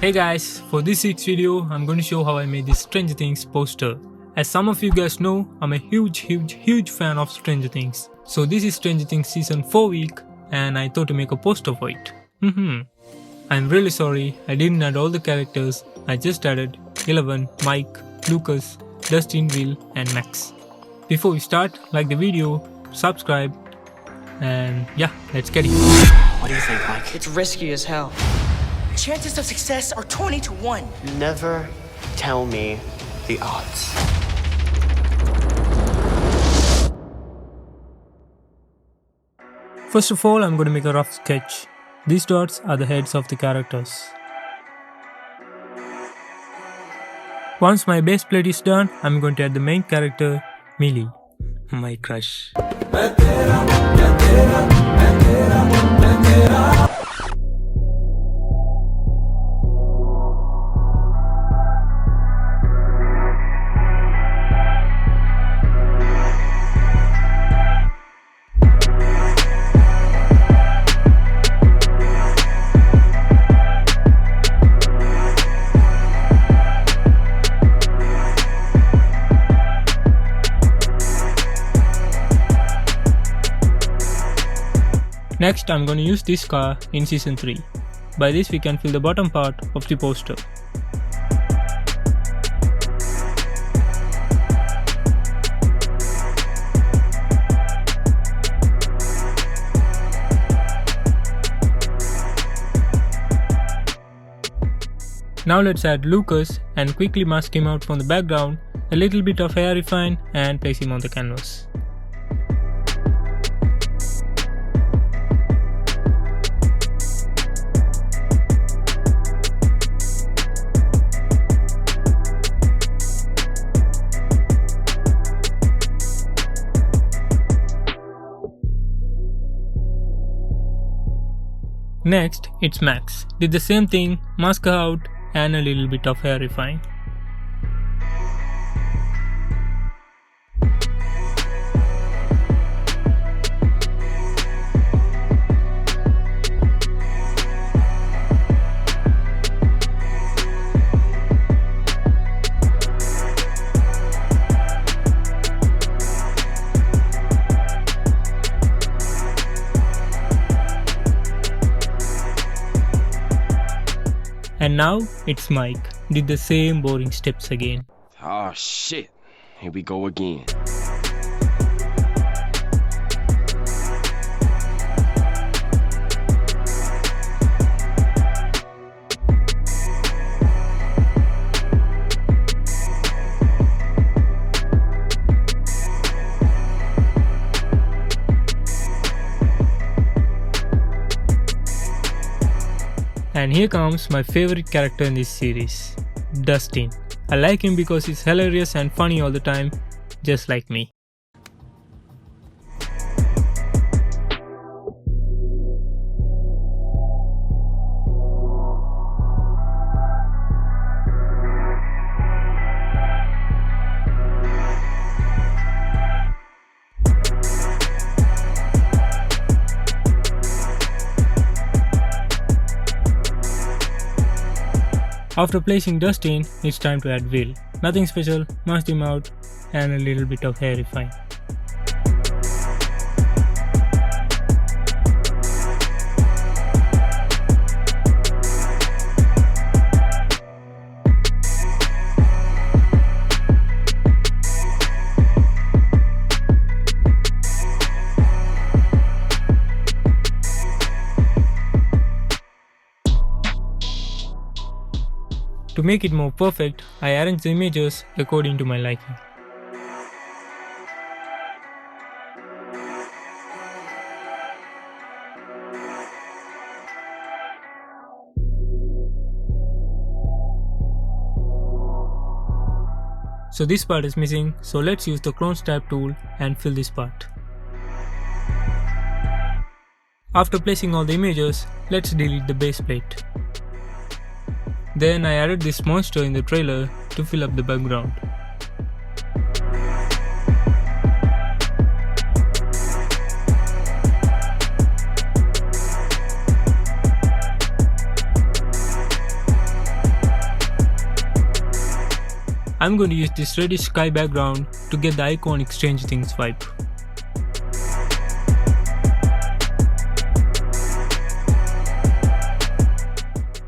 Hey guys, for this week's video, I'm going to show how I made this Stranger Things poster. As some of you guys know, I'm a huge fan of Stranger Things. So this is Stranger Things season 4 week and I thought to make a poster for it. I'm really sorry, I didn't add all the characters. I just added 11, Mike, Lucas, Dustin, Will and Max. Before we start, like the video, subscribe and yeah, let's get it. What do you think, Mike? It's risky as hell. Chances of success are 20 to 1. Never tell me the odds. First of all, I'm going to make a rough sketch. These dots are the heads of the characters. Once my base plate is done, I'm going to add the main character, Millie, my crush. Next, I'm going to use this car in season 3. By this we can fill the bottom part of the poster. Now let's add Lucas and quickly mask him out from the background, a little bit of hair refine and place him on the canvas. Next, it's Max. Did the same thing, mask her out and a little bit of hair refine. And now it's Mike. Did the same boring steps again. Oh shit, here we go again. And here comes my favorite character in this series, Dustin. I like him because he's hilarious and funny all the time, just like me. After placing Dustin, it's time to add Will. Nothing special, mask him out and a little bit of hair refine. To make it more perfect, I arrange the images according to my liking. So this part is missing, so let's use the clone tab tool and fill this part. After placing all the images, let's delete the base plate. Then I added this monster in the trailer to fill up the background. I'm going to use this reddish sky background to get the iconic Stranger Things vibe.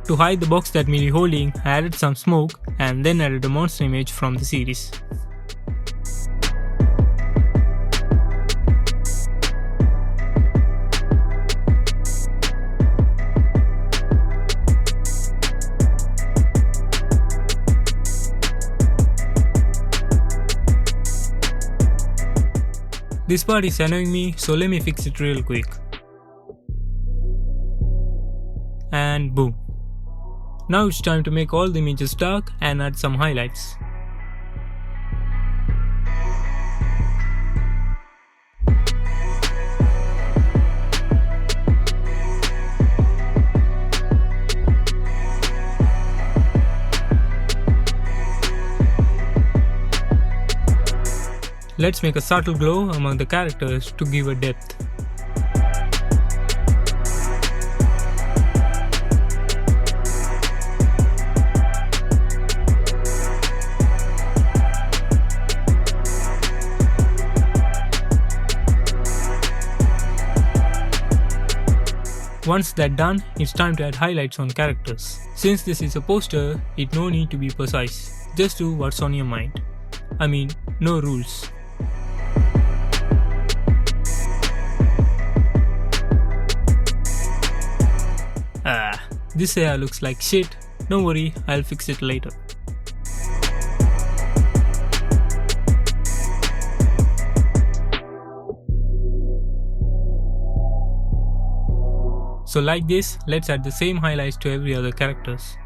To hide the box that Millie holding, I added some smoke and then added a monster image from the series. This part is annoying me, so let me fix it real quick. And boom. Now it's time to make all the images dark and add some highlights. Let's make a subtle glow among the characters to give a depth. Once that's done, it's time to add highlights on characters. Since this is a poster, it no need to be precise. Just do what's on your mind. I mean, no rules. This hair looks like shit. Don't worry, I'll fix it later. So like this, let's add the same highlights to every other characters.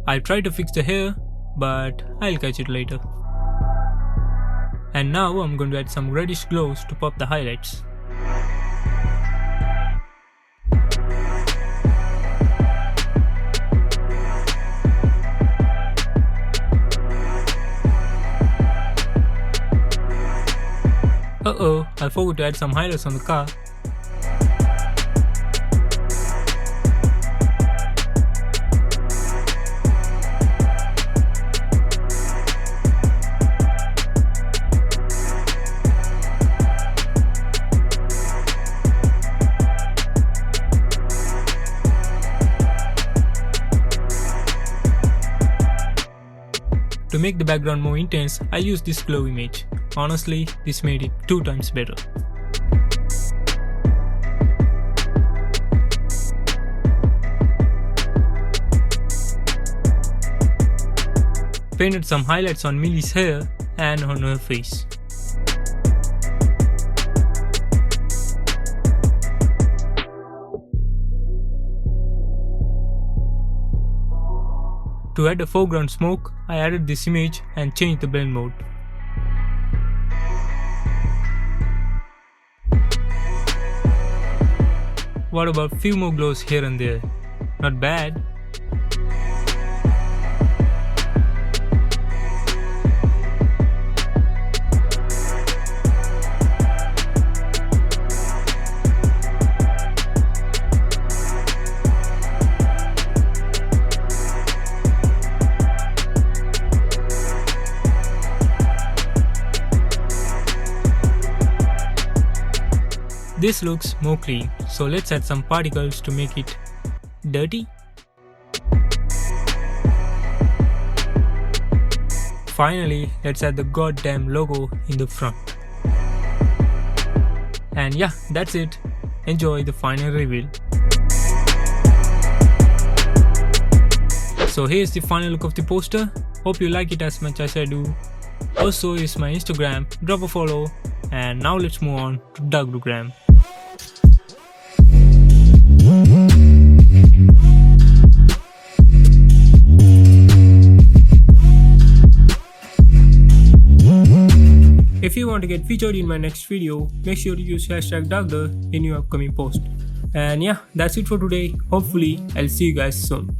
I tried to fix the hair, but I'll catch it later. And now I'm going to add some reddish glows to pop the highlights. Uh-oh, I forgot to add some highlights on the car. To make the background more intense, I used this glow image. Honestly, this made it 2 times better. Painted some highlights on Millie's hair and on her face. To add a foreground smoke, I added this image and changed the blend mode. What about few more glows here and there? Not bad. This looks more clean, so let's add some particles to make it dirty. Finally, let's add the goddamn logo in the front. And yeah, that's it. Enjoy the final reveal. So here's the final look of the poster. Hope you like it as much as I do. Also is my Instagram, drop a follow. And now let's move on to Darkder. If you want to get featured in my next video, make sure to use #Darkder in your upcoming post. And yeah, that's it for today. Hopefully, I'll see you guys soon.